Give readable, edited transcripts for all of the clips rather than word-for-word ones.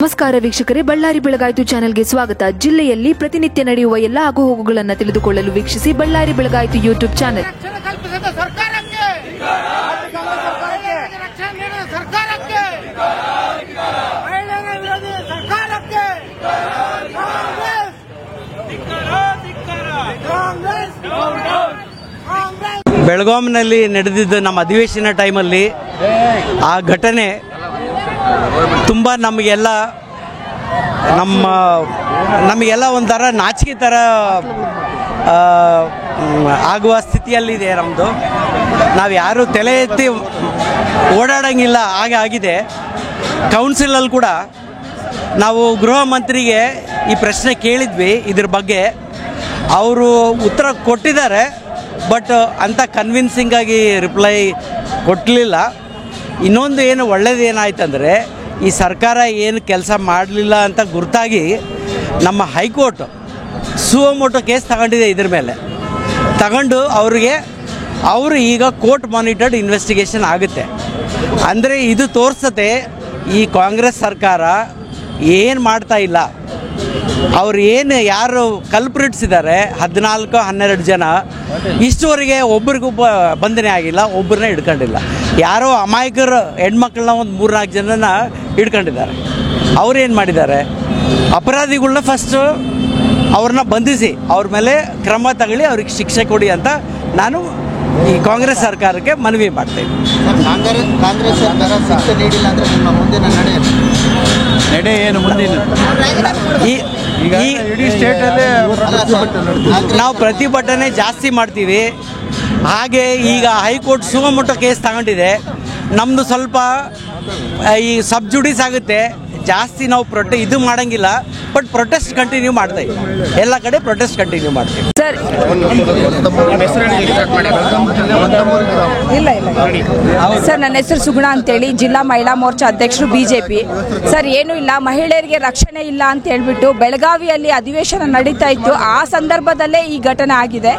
ನಮಸ್ಕಾರ ವೀಕ್ಷಕರೇ, ಬಳ್ಳಾರಿ ಬೆಳಗಾಯಿತು ಚಾನೆಲ್ಗೆ ಸ್ವಾಗತ. ಜಿಲ್ಲೆಯಲ್ಲಿ ಪ್ರತಿನಿತ್ಯ ನಡೆಯುವ ಎಲ್ಲ ಆಗುಹೋಗುಗಳನ್ನು ತಿಳಿದುಕೊಳ್ಳಲು ವೀಕ್ಷಿಸಿ ಬಳ್ಳಾರಿ ಬೆಳಗಾಯಿತು ಯೂಟ್ಯೂಬ್ ಚಾನೆಲ್. ಬೆಳಗಾಂನಲ್ಲಿ ನಡೆದಿದ್ದ ನಮ್ಮ ಅಧಿವೇಶನ ಟೈಮಲ್ಲಿ ಆ ಘಟನೆ ತುಂಬ ನಮಗೆಲ್ಲ ಒಂಥರ ನಾಚಿಕೆ ಥರ ಆಗುವ ಸ್ಥಿತಿಯಲ್ಲಿದೆ ನಮ್ಮದು. ನಾವು ಯಾರೂ ತಲೆ ಎತ್ತಿ ಓಡಾಡೋಂಗಿಲ್ಲ ಹಾಗೆ ಆಗಿದೆ. ಕೌನ್ಸಿಲಲ್ಲಿ ಕೂಡ ನಾವು ಗೃಹ ಮಂತ್ರಿಗೆ ಈ ಪ್ರಶ್ನೆ ಕೇಳಿದ್ವಿ ಇದ್ರ ಬಗ್ಗೆ. ಅವರು ಉತ್ತರ ಕೊಟ್ಟಿದ್ದಾರೆ, ಬಟ್ ಅಂಥ ಕನ್ವಿನ್ಸಿಂಗಾಗಿ ರಿಪ್ಲೈ ಕೊಡಲಿಲ್ಲ. ಇನ್ನೊಂದು ಏನು ಒಳ್ಳೆಯದೇನಾಯ್ತಂದರೆ, ಈ ಸರ್ಕಾರ ಏನು ಕೆಲಸ ಮಾಡಲಿಲ್ಲ ಅಂತ ಗುರುತಾಗಿ ನಮ್ಮ ಹೈಕೋರ್ಟ್ ಸುವಮೋಟೋ ಕೇಸ್ ತಗೊಂಡಿದೆ. ಇದ್ರ ಮೇಲೆ ತಗೊಂಡು ಅವರು ಈಗ ಕೋರ್ಟ್ ಮಾನಿಟರ್ಡ್ ಇನ್ವೆಸ್ಟಿಗೇಷನ್ ಆಗುತ್ತೆ. ಅಂದರೆ ಇದು ತೋರಿಸುತ್ತೆ ಈ ಕಾಂಗ್ರೆಸ್ ಸರ್ಕಾರ ಏನು ಮಾಡ್ತಾ ಇಲ್ಲ. ಅವ್ರು ಯಾರು ಕಲ್ಪ್ರಿಟ್ಸ್ ಇದ್ದಾರೆ 14-12 ಜನ, ಇಷ್ಟುವರೆಗೆ ಒಬ್ರಿಗೊಬ್ಬ ಬಂಧನೆ ಆಗಿಲ್ಲ, ಒಬ್ಬರನ್ನ ಹಿಡ್ಕೊಂಡಿಲ್ಲ. ಯಾರೋ ಅಮಾಯಕರು ಹೆಣ್ಮಕ್ಳನ್ನ ಒಂದು 3-4 ಜನನ ಹಿಡ್ಕೊಂಡಿದ್ದಾರೆ. ಅವ್ರೇನು ಮಾಡಿದ್ದಾರೆ, ಅಪರಾಧಿಗಳನ್ನ ಫಸ್ಟು ಅವ್ರನ್ನ ಬಂಧಿಸಿ ಅವ್ರ ಮೇಲೆ ಕ್ರಮ ತಗೊಳ್ಳಿ, ಅವ್ರಿಗೆ ಶಿಕ್ಷೆ ಕೊಡಿ ಅಂತ ನಾನು ಈ ಕಾಂಗ್ರೆಸ್ ಸರ್ಕಾರಕ್ಕೆ ಮನವಿ ಮಾಡ್ತೇನೆ. ಕಾಂಗ್ರೆಸ್ ಸರ್ಕಾರ ಶಿಕ್ಷೆ ನೀಡಿಲ್ಲ ಅಂದರೆ ನಿಮ್ಮ ಮುಂದಿನ ನಡೆ ಏನು? ಮುಂದಿನ ಇಡೀ ಸ್ಟೇಟಲ್ಲೇ ನಾವು ಪ್ರತಿಭಟನೆ ಜಾಸ್ತಿ ಮಾಡ್ತೀವಿ. ಹಾಗೆ ಈಗ ಹೈಕೋರ್ಟ್ ಸುವಮೋಟೋ ಕೇಸ್ ತಗೊಂಡಿದೆ. ನಮ್ಮದು ಸ್ವಲ್ಪ ಈ ಸಬ್ ಜುಡಿಸ್ ಆಗುತ್ತೆ, ಜಾಸ್ತಿ ನಾವು ಇದು ಮಾಡೋಂಗಿಲ್ಲ. ಬಟ್ ಪ್ರೊಟೆಸ್ಟ್ ಕಂಟಿನ್ಯೂ ಮಾಡ್ತೀವಿ, ಎಲ್ಲ ಕಡೆ ಪ್ರೊಟೆಸ್ಟ್ ಕಂಟಿನ್ಯೂ ಮಾಡ್ತೀವಿ. ಸರ್, ನನ್ನ ಹೆಸರು ಸುಗುಣ ಅಂತೇಳಿ, ಜಿಲ್ಲಾ ಮಹಿಳಾ ಮೋರ್ಚಾ ಅಧ್ಯಕ್ಷರು BJP. ಸರ್, ಏನೂ ಇಲ್ಲ, ಮಹಿಳೆಯರಿಗೆ ರಕ್ಷಣೆ ಇಲ್ಲ ಅಂತ ಹೇಳ್ಬಿಟ್ಟು ಬೆಳಗಾವಿಯಲ್ಲಿ ಅಧಿವೇಶನ ನಡೀತಾ ಇತ್ತು. ಆ ಸಂದರ್ಭದಲ್ಲೇ ಈ ಘಟನೆ ಆಗಿದೆ.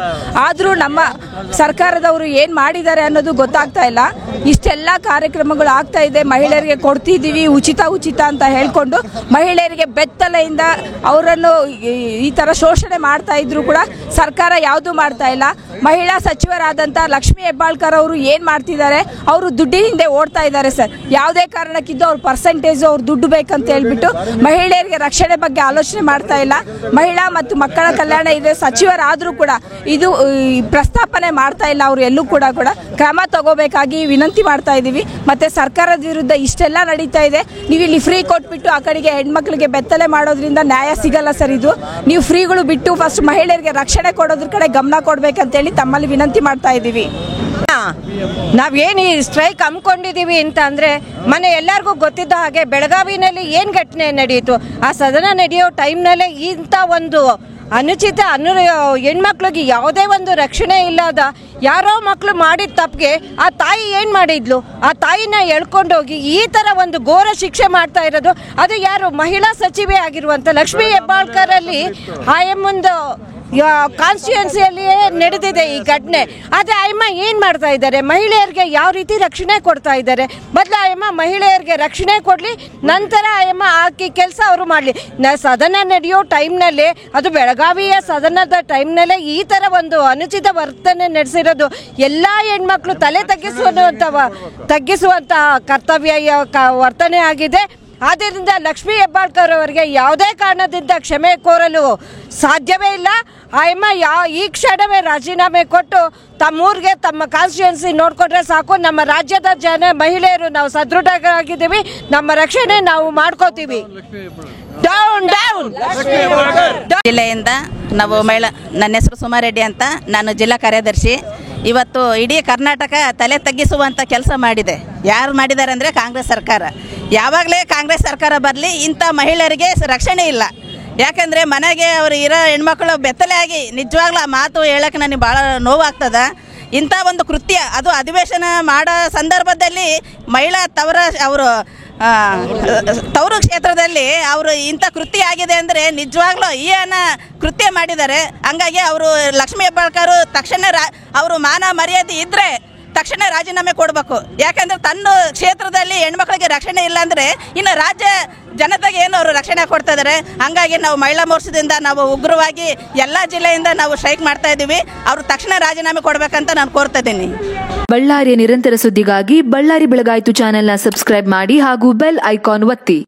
ಆದರೂ ನಮ್ಮ ಸರ್ಕಾರದವರು ಏನು ಮಾಡಿದ್ದಾರೆ ಅನ್ನೋದು ಗೊತ್ತಾಗ್ತಾ ಇಲ್ಲ. ಇಷ್ಟೆಲ್ಲ ಕಾರ್ಯಕ್ರಮಗಳು ಆಗ್ತಾ ಇದೆ, ಮಹಿಳೆಯರಿಗೆ ಕೊಡ್ತಿದ್ದೀವಿ ಉಚಿತ ಅಂತ ಹೇಳ್ಕೊಂಡು ಮಹಿಳೆಯರಿಗೆ ಬೆತ್ತಲೆಯಿಂದ ಅವರನ್ನು ಈ ಥರ ಶೋಷಣೆ ಮಾಡ್ತಾ ಇದ್ರು ಕೂಡ ಸರ್ಕಾರ ಯಾವುದೂ ಮಾಡ್ತಾ ಇಲ್ಲ. ಮಹಿಳಾ ಸಚಿವರಾದಂಥ ಲಕ್ಷ್ಮೀ ಹೆಬ್ಬಾಳ್ಕರ್ ಅವರು ಏನು ಮಾಡ್ತಿದ್ದಾರೆ, ಅವರು ದುಡ್ಡಿನ ಹಿಂದೆ ಓಡ್ತಾ ಇದ್ದಾರೆ ಸರ್. ಯಾವುದೇ ಕಾರಣಕ್ಕಿದ್ದು ಅವ್ರ ಪರ್ಸೆಂಟೇಜು ಅವ್ರು ದುಡ್ಡು ಬೇಕಂತ ಹೇಳ್ಬಿಟ್ಟು ಮಹಿಳೆಯರಿಗೆ ರಕ್ಷಣೆ ಬಗ್ಗೆ ಆಲೋಚನೆ ಮಾಡ್ತಾ ಇಲ್ಲ. ಮಹಿಳಾ ಮತ್ತು ಮಕ್ಕಳ ಕಲ್ಯಾಣ ಇದೆ ಸಚಿವರಾದರೂ ಕೂಡ ಇದು ಪ್ರಸ್ತಾಪನೆ ಮಾಡ್ತಾ ಇಲ್ಲ. ಅವರು ಎಲ್ಲೂ ಕೂಡ ಕ್ರಮ ತಗೋಬೇಕಾಗಿ ವಿನಂತಿ ಮಾಡ್ತಾ ಇದ್ದೀವಿ. ಮತ್ತು ಸರ್ಕಾರದ ವಿರುದ್ಧ ಇಷ್ಟೆಲ್ಲ ನಡೀತಾ ಇದೆ. ನೀವು ಇಲ್ಲಿ ಫ್ರೀ ಕೊಟ್ಬಿಟ್ಟು ಆ ಕಡೆಗೆ ಹೆಣ್ಮಕ್ಳಿಗೆ ಬೆತ್ತಲೆ ಮಾಡೋದ್ರಿಂದ ನ್ಯಾಯ ಸಿಗಲ್ಲ ಸರ್. ಇದು ನೀವು ಫ್ರೀಗಳು ಬಿಟ್ಟು ಫಸ್ಟ್ ಮಹಿಳೆಯರಿಗೆ ರಕ್ಷಣೆ ಕೊಡೋದ್ರ ಕಡೆ ಗಮನ ಕೊಡಬೇಕಂತೇಳಿ ತಮ್ಮಲ್ಲಿ ವಿನಂತಿ ಮಾಡ್ತಾ ಇದ್ದೀವಿ. ನಾವೇನು ಈ ಸ್ಟ್ರೈಕ್ ಹಮ್ಮಿಕೊಂಡಿದ್ದೀವಿ ಅಂತ ಅಂದರೆ, ಮನೆ ಎಲ್ಲರಿಗೂ ಗೊತ್ತಿದ್ದ ಹಾಗೆ ಬೆಳಗಾವಿನಲ್ಲಿ ಏನು ಘಟನೆ ನಡೆಯಿತು, ಆ ಸದನ ನಡೆಯೋ ಟೈಮ್ನಲ್ಲೇ ಇಂಥ ಒಂದು ಅನುಚಿತ ಹೆಣ್ಮಕ್ಳಿಗೆ ಯಾವುದೇ ಒಂದು ರಕ್ಷಣೆ ಇಲ್ಲದ ಯಾರೋ ಮಕ್ಕಳು ಮಾಡಿದ ತಪ್ಪಿಗೆ ಆ ತಾಯಿ ಏನು ಮಾಡಿದ್ಲು, ಆ ತಾಯಿನ ಎಳ್ಕೊಂಡೋಗಿ ಈ ಥರ ಒಂದು ಘೋರ ಶಿಕ್ಷೆ ಮಾಡ್ತಾ ಇರೋದು ಅದು ಯಾರು? ಮಹಿಳಾ ಸಚಿವೆ ಆಗಿರುವಂಥ ಲಕ್ಷ್ಮೀ ಹೆಬ್ಬಾಳ್ಕರ್ ಅಲ್ಲಿ ಒಂದು ಕಾನ್ಸ್ಟಿಟ್ಯೂನ್ಸಿಯಲ್ಲಿಯೇ ನಡೆದಿದೆ ಈ ಘಟನೆ. ಆದರೆ ಅಯ್ಯಮ್ಮ ಏನು ಮಾಡ್ತಾ ಇದ್ದಾರೆ, ಮಹಿಳೆಯರಿಗೆ ಯಾವ ರೀತಿ ರಕ್ಷಣೆ ಕೊಡ್ತಾ ಇದ್ದಾರೆ? ಮೊದಲು ಅಯ್ಯಮ್ಮ ಮಹಿಳೆಯರಿಗೆ ರಕ್ಷಣೆ ಕೊಡಲಿ, ನಂತರ ಅಯ್ಯಮ್ಮ ಆಕಿ ಕೆಲಸ ಅವರು ಮಾಡಲಿ. ಸದನ ನಡೆಯೋ ಟೈಮ್ನಲ್ಲೇ, ಅದು ಬೆಳಗಾವಿಯ ಸದನದ ಟೈಮ್ನಲ್ಲೇ ಈ ಥರ ಒಂದು ಅನುಚಿತ ವರ್ತನೆ ನಡೆಸಿರೋದು ಎಲ್ಲ ಹೆಣ್ಮಕ್ಳು ತಲೆ ತಗ್ಗಿಸುವಂಥ ಕರ್ತವ್ಯ ವರ್ತನೆ ಆಗಿದೆ. ಆದ್ದರಿಂದ ಲಕ್ಷ್ಮೀ ಹೆಬ್ಬಾಳ್ಕರ್ ಅವರಿಗೆ ಯಾವುದೇ ಕಾರಣದಿಂದ ಕ್ಷಮೆ ಕೋರಲು ಸಾಧ್ಯವೇ ಇಲ್ಲ. ಅಯ್ಯಮ್ಮ ಈ ಕ್ಷಣವೇ ರಾಜೀನಾಮೆ ಕೊಟ್ಟು ತಮ್ಮೂರಿಗೆ ತಮ್ಮ ಕಾನ್ಸ್ಟಿಟ್ಯೂನ್ಸಿ ನೋಡ್ಕೊಂಡ್ರೆ ಸಾಕು. ನಮ್ಮ ರಾಜ್ಯದ ಮಹಿಳೆಯರು ನಾವು ಸದೃಢರಾಗಿದ್ದೀವಿ, ನಮ್ಮ ರಕ್ಷಣೆ ನಾವು ಮಾಡ್ಕೋತೀವಿ. Down down. ಜಿಲ್ಲೆಯಿಂದ ನಾವು ನನ್ನ ಹೆಸರು ಸುಮಾರೆಡ್ಡಿ ಅಂತ, ನಾನು ಜಿಲ್ಲಾ ಕಾರ್ಯದರ್ಶಿ. ಇವತ್ತು ಇಡೀ ಕರ್ನಾಟಕ ತಲೆ ತಗ್ಗಿಸುವಂಥ ಕೆಲಸ ಮಾಡಿದೆ. ಯಾರು ಮಾಡಿದ್ದಾರೆ ಅಂದರೆ ಕಾಂಗ್ರೆಸ್ ಸರ್ಕಾರ. ಯಾವಾಗಲೇ ಕಾಂಗ್ರೆಸ್ ಸರ್ಕಾರ ಬರಲಿ, ಇಂಥ ಮಹಿಳೆಯರಿಗೆ ರಕ್ಷಣೆ ಇಲ್ಲ. ಯಾಕಂದರೆ ಮನೆಗೆ ಅವರು ಇರೋ ಹೆಣ್ಮಕ್ಳು ಬೆತ್ತಲೆ ಆಗಿ ನಿಜವಾಗ್ಲೂ ಆ ಮಾತು ಹೇಳೋಕ್ಕೆ ನನಗೆ ಭಾಳ ನೋವಾಗ್ತದೆ. ಇಂಥ ಒಂದು ಕೃತ್ಯ, ಅದು ಅಧಿವೇಶನ ಮಾಡೋ ಸಂದರ್ಭದಲ್ಲಿ ಮಹಿಳಾ ತವರು ಕ್ಷೇತ್ರದಲ್ಲಿ ಅವರು ಇಂಥ ಕೃತ್ಯ ಆಗಿದೆ ಅಂದರೆ ನಿಜವಾಗ್ಲೂ ಏನು ಕೃತ್ಯ ಮಾಡಿದ್ದಾರೆ. ಹಂಗಾಗಿ ಅವರು ಲಕ್ಷ್ಮೀ ಹೆಬ್ಬಾಳ್ಕರ್ ತಕ್ಷಣ ಅವರು ಮಾನ ಮರ್ಯಾದೆ ಇದ್ದರೆ ತಕ್ಷಣ ರಾಜೀನಾಮೆ ಕೊಡಬೇಕು. ಯಾಕಂದ್ರೆ ತನ್ನ ಕ್ಷೇತ್ರದಲ್ಲಿ ಹೆಣ್ಮಕ್ಳಿಗೆ ರಕ್ಷಣೆ ಇಲ್ಲ ಅಂದರೆ ಇನ್ನು ರಾಜ್ಯ ಜನತೆಗೆ ಏನು ಅವರು ರಕ್ಷಣೆ ಕೊಡ್ತಾ ಇದ್ದಾರೆ. ಹಾಗಾಗಿ ನಾವು ಮಹಿಳಾ ಮೋರ್ಚಾದಿಂದ ನಾವು ಉಗ್ರವಾಗಿ ಎಲ್ಲ ಜಿಲ್ಲೆಯಿಂದ ನಾವು ಸ್ಟ್ರೈಕ್ ಮಾಡ್ತಾ ಇದ್ದೀವಿ. ಅವರು ತಕ್ಷಣ ರಾಜೀನಾಮೆ ಕೊಡಬೇಕಂತ ನಾನು ಕೋರ್ತಾ ಇದ್ದೀನಿ. ಬಳ್ಳಾರಿಯ ನಿರಂತರ ಸುದ್ದಿಗಾಗಿ ಬಳ್ಳಾರಿ ಬೆಳಗಾಯಿತು ಚಾನೆಲ್ನ ಸಬ್ಸ್ಕ್ರೈಬ್ ಮಾಡಿ ಹಾಗೂ ಬೆಲ್ ಐಕಾನ್ ಒತ್ತಿ.